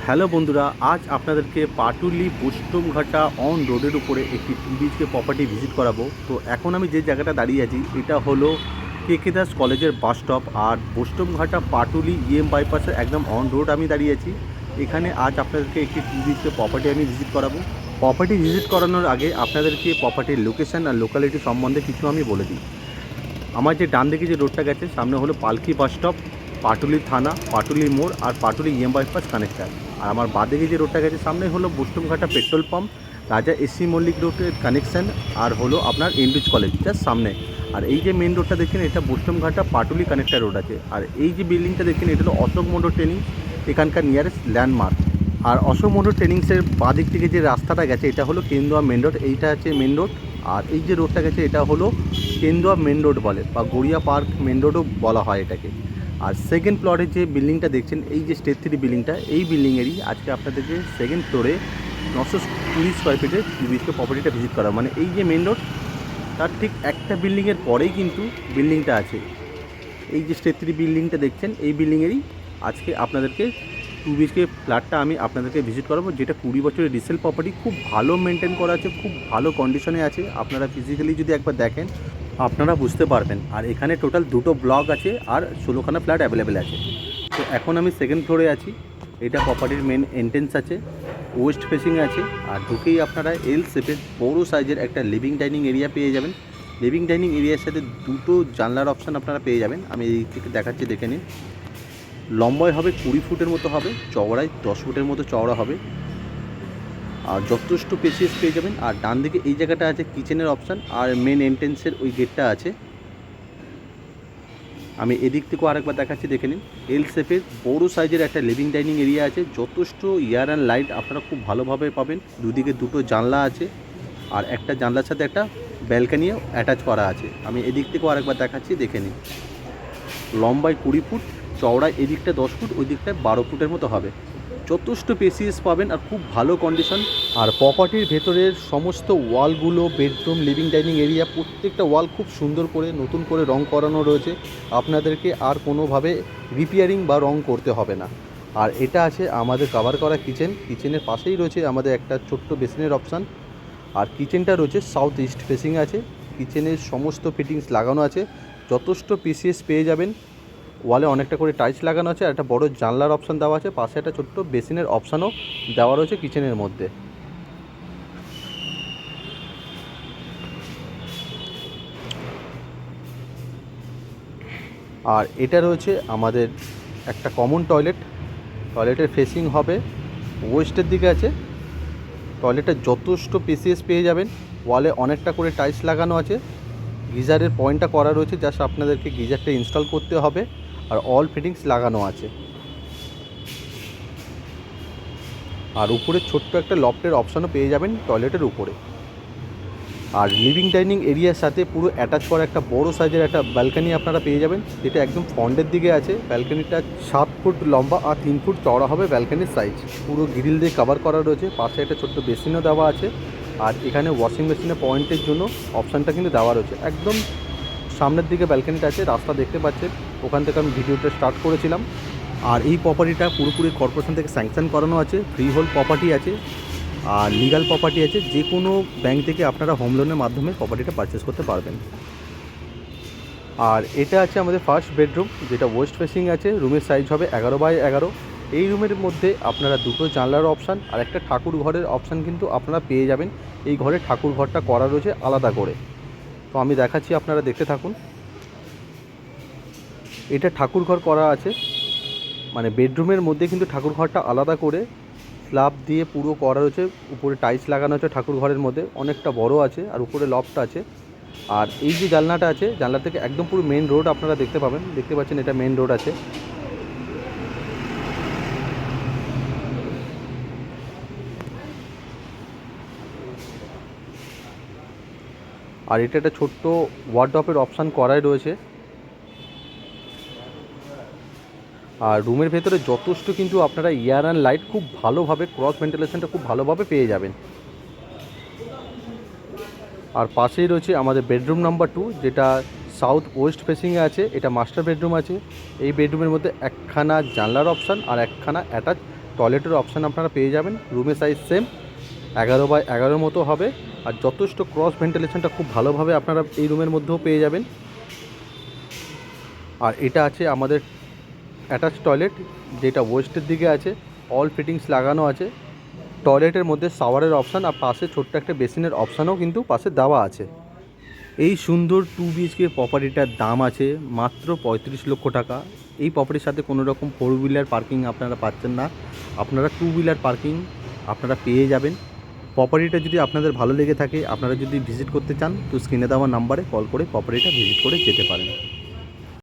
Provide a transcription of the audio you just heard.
Hello বন্ধুরা, আজ আপনাদেরকে পাটুলি বোস্টমঘাটা অন রোডের উপরে একটি 2 BHK প্রপার্টি ভিজিট করাবো। তো এখন আমি যে জায়গাটা দাঁড়িয়ে আছি এটা হলো কেকে দাস কলেজের বাস স্টপ, আর বোস্টমঘাটা পাটুলি বাইপাসের একদম অন রোড আমি দাঁড়িয়ে আছি। এখানে আজ আপনাদেরকে একটি 2 BHK প্রপার্টি আমি ভিজিট করাবো। প্রপার্টি ভিজিট করানোর আগে আপনাদেরকে প্রপার্টির লোকেশন আর লোকালিটি সম্বন্ধে কিছু আমি বলে দিই। আমার যে ডান দিকে যে রোডটা গেছে সামনে হলো পালকি বাস স্টপ, পাটুলি থানা, পাটুলি মোড় আর পাটুলি বাইপাস কানেক্টার। আর আমার বাঁদিকে যে রোডটা গেছে সামনে হলো বোস্টমঘাটা পেট্রোল পাম্প, রাজা এসি মল্লিক রোডের কানেকশান, আর হলো আপনার এন্ড্রিজ কলেজ জাস্ট সামনে। আর এই যে মেন রোডটা দেখছেন এটা বোস্টমঘাটা পাটুলি কানেক্টার রোড আছে। আর এই যে বিল্ডিংটা দেখছেন এটা হলো অশোক মন্ডল ট্রেনিং, এখানকার নিয়ারেস্ট ল্যান্ডমার্ক। আর অশোক মন্ডল ট্রেনিংসের বাঁদিক থেকে যে রাস্তাটা গেছে এটা হলো কেন্দুয়া মেন রোড, এইটা হচ্ছে মেন রোড। আর এই যে রোডটা গেছে এটা হলো কেন্দুয়া মেন রোড বলে, বা গড়িয়া পার্ক মেন রোডও বলা হয় এটাকে। আর সেকেন্ড ফ্লোরে যে বিল্ডিংটা দেখছেন এই যে স্টেট 3 বিল্ডিংটা, এই বিল্ডিংয়েরই আজকে আপনাদেরকে সেকেন্ড ফ্লোরে 920 স্কোয়ার ফিটের 2 BHK প্রপার্টিটা ভিজিট করা। মানে এই যে মেন রোড তার ঠিক একটা বিল্ডিংয়ের পরেই কিন্তু বিল্ডিংটা আছে। এই যে স্টেট 3 বিল্ডিংটা দেখছেন এই বিল্ডিংয়েরই আজকে আপনাদেরকে 2 BHK ফ্ল্যাটটা আমি আপনাদেরকে ভিজিট করাবো, যেটা 20 বছরের রিসেল প্রপার্টি, খুব ভালো মেনটেন করা আছে, খুব ভালো কন্ডিশনে আছে। আপনারা ফিজিক্যালি যদি একবার দেখেন আপনারা বুঝতে পারবেন। আর এখানে টোটাল 2টো ব্লক আছে আর 16খানা ফ্ল্যাট অ্যাভেলেবেল আছে। তো এখন আমি সেকেন্ড ফ্লোরে আছি। এটা প্রপার্টির মেন এন্ট্রেন্স আছে, ওয়েস্ট ফেসিং আছে। আর ঢুকেই আপনারা এল শেপের বড় সাইজের একটা লিভিং ডাইনিং এরিয়া পেয়ে যাবেন। লিভিং ডাইনিং এরিয়ার সাথে 2টো জানলার অপশান আপনারা পেয়ে যাবেন। আমি এই থেকে দেখাচ্ছি, দেখে নিন। লম্বায় হবে 20 ফুটের মতো হবে, চওড়ায় 10 ফুটের মতো চওড়া হবে, আর যথেষ্ট স্পেসিয়াস পেয়ে যাবেন। আর ডান দিকে এই জায়গাটা আছে কিচেনের অপশান, আর মেন এন্ট্রেন্সের ওই গেটটা আছে। আমি এদিক থেকেও আরেকবার দেখাচ্ছি, দেখে নিন। এল শেপের বড়ো সাইজের একটা লিভিং ডাইনিং এরিয়া আছে, যথেষ্ট এয়ার অ্যান্ড লাইট আপনারা খুব ভালোভাবে পাবেন। দুদিকে 2টো জানলা আছে, আর একটা জানলার সাথে একটা ব্যালকানিও অ্যাটাচ করা আছে। আমি এদিক থেকেও আরেকবার দেখাচ্ছি, দেখে নিন। লম্বায় 20 ফুট, চওড়ায় এদিকটা 10 ফুট, ওই দিকটায় 12 ফুটের মতো হবে। যথেষ্ট পেসিয়াস পাবেন আর খুব ভালো কন্ডিশন। আর প্রপার্টির ভেতরের সমস্ত ওয়ালগুলো, বেডরুম, লিভিং ডাইনিং এরিয়া, প্রত্যেকটা ওয়াল খুব সুন্দর করে নতুন করে রং করানো রয়েছে। আপনাদেরকে আর কোনোভাবে রিপেয়ারিং বা রং করতে হবে না। আর এটা আছে আমাদের কভার করা কিচেন। কিচেনের পাশেই রয়েছে আমাদের একটা ছোট্ট বেসিনের অপশান। আর কিচেনটা রয়েছে সাউথ ইস্ট ফেসিং আছে। কিচেনের সমস্ত ফিটিংস লাগানো আছে, যথেষ্ট পিসিএস পেয়ে যাবেন। ওয়ালে অনেকটা করে টাইলস লাগানো আছে, আর একটা বড় জানলার অপশান দেওয়া আছে। পাশে একটা ছোট্ট বেসিনের অপশানও দেওয়া রয়েছে কিচেনের মধ্যে। আর এটা রয়েছে আমাদের একটা কমন টয়লেট। টয়লেটের ফেসিং হবে ওয়েস্টের দিকে আছে। টয়লেটটা যথেষ্ট স্পেসিয়াস পেয়ে যাবেন। ওয়ালে অনেকটা করে টাইলস লাগানো আছে। গিজারের পয়েন্টটা করা রয়েছে, জাস্ট আপনাদেরকে গিজারটা ইনস্টল করতে হবে। আর অল ফিটিংস লাগানো আছে। আর উপরে ছোট্ট একটা লফটের অপশানও পেয়ে যাবেন টয়লেটের উপরে। আর লিভিং ডাইনিং এরিয়ার সাথে পুরো অ্যাটাচ করা একটা বড় সাইজের একটা ব্যালকানি আপনারা পেয়ে যাবেন, যেটা একদম ফ্রন্টের দিকে আছে। ব্যালকানিটা 7 ফুট লম্বা আর 3 ফুট চওড়া হবে ব্যালকানির সাইজ। পুরো গ্রিল দিয়ে কভার করা রয়েছে। পাশে একটা ছোট্ট বেসিনও দেওয়া আছে। আর এখানে ওয়াশিং মেশিনের পয়েন্টের জন্য অপশানটা কিন্তু দেওয়া রয়েছে। একদম সামনের দিকে ব্যালকানিটা আছে, রাস্তা দেখতে পাচ্ছেন, ওখান থেকে আমি ভিডিওটা স্টার্ট করেছিলাম। আর এই প্রপার্টিটা পুরোপুরি কর্পোরেশন থেকে স্যাংশন করানো আছে। ফ্রি হোল্ড প্রপার্টি আছে, আর লিগাল প্রপার্টি আছে। যে কোনো ব্যাংক থেকে আপনারা হোম লোনের মাধ্যমে প্রপার্টিটা পারচেস করতে পারবেন। আর এটা আছে আমাদের ফার্স্ট বেডরুম, যেটা ওয়েস্ট ফেসিং আছে। রুমের সাইজ হবে 11x11। এই রুমের মধ্যে আপনারা 2টো জানলার অপশান আর একটা ঠাকুর ঘরের অপশান কিন্তু আপনারা পেয়ে যাবেন। এই ঘরে ঠাকুর ঘরটা করা রয়েছে আলাদা করে। তো আমি দেখাচ্ছি, আপনারা দেখতে থাকুন। এটা ঠাকুর ঘর করা আছে, মানে বেডরুমের মধ্যে কিন্তু ঠাকুর ঘরটা আলাদা করে স্ল্যাব দিয়ে পুরো করা রয়েছে। উপরে টাইলস লাগানো আছে। ঠাকুর ঘরের মধ্যে অনেকটা বড় আছে, আর উপরে লফট আছে। আর এই যে জানলাটা আছে, জানলা থেকে একদম পুরো মেন রোড আপনারা দেখতে পাবেন। দেখতে পাচ্ছেন এটা মেন রোড আছে। আর এটা একটা ছোট্ট ওয়ার্ডরোবের অপশান করাই রয়েছে। আর রুমের ভেতরে যথেষ্ট কিন্তু আপনারা এয়ার অ্যান্ড লাইট খুব ভালোভাবে, ক্রস ভেন্টিলেশনটা খুব ভালোভাবে পেয়ে যাবেন। আর পাশেই রয়েছে আমাদের বেডরুম নাম্বার 2, যেটা সাউথ ওয়েস্ট ফেসিংয়ে আছে। এটা মাস্টার বেডরুম আছে। এই বেডরুমের মধ্যে একখানা জানলার অপশান আর একখানা অ্যাটাচ টয়লেটের অপশান আপনারা পেয়ে যাবেন। রুমের সাইজ সেম 11x11 মতো হবে, আর যথেষ্ট ক্রস ভেন্টিলেশনটা খুব ভালোভাবে আপনারা এই রুমের মধ্যেও পেয়ে যাবেন। আর এটা আছে আমাদের অ্যাটাচ টয়লেট, যেটা ওয়েস্টের দিকে আছে। অল ফিটিংস লাগানো আছে। টয়লেটের মধ্যে শাওয়ারের অপশান আর পাশে ছোট্ট একটা বেসিনের অপশানও কিন্তু পাশে দেওয়া আছে। এই সুন্দর 2 BHK প্রপার্টিটার দাম আছে মাত্র 35 লক্ষ টাকা। এই প্রপার্টির সাথে কোনো রকম 4 হুইলার পার্কিং আপনারা পাচ্ছেন না, আপনারা 2 হুইলার পার্কিং আপনারা পেয়ে যাবেন। প্রপার্টিটা যদি আপনাদের ভালো লেগে থাকে, আপনারা যদি ভিজিট করতে চান, তো স্ক্রিনে দেওয়া নাম্বারে কল করে প্রপার্টিটা ভিজিট করে যেতে পারেন।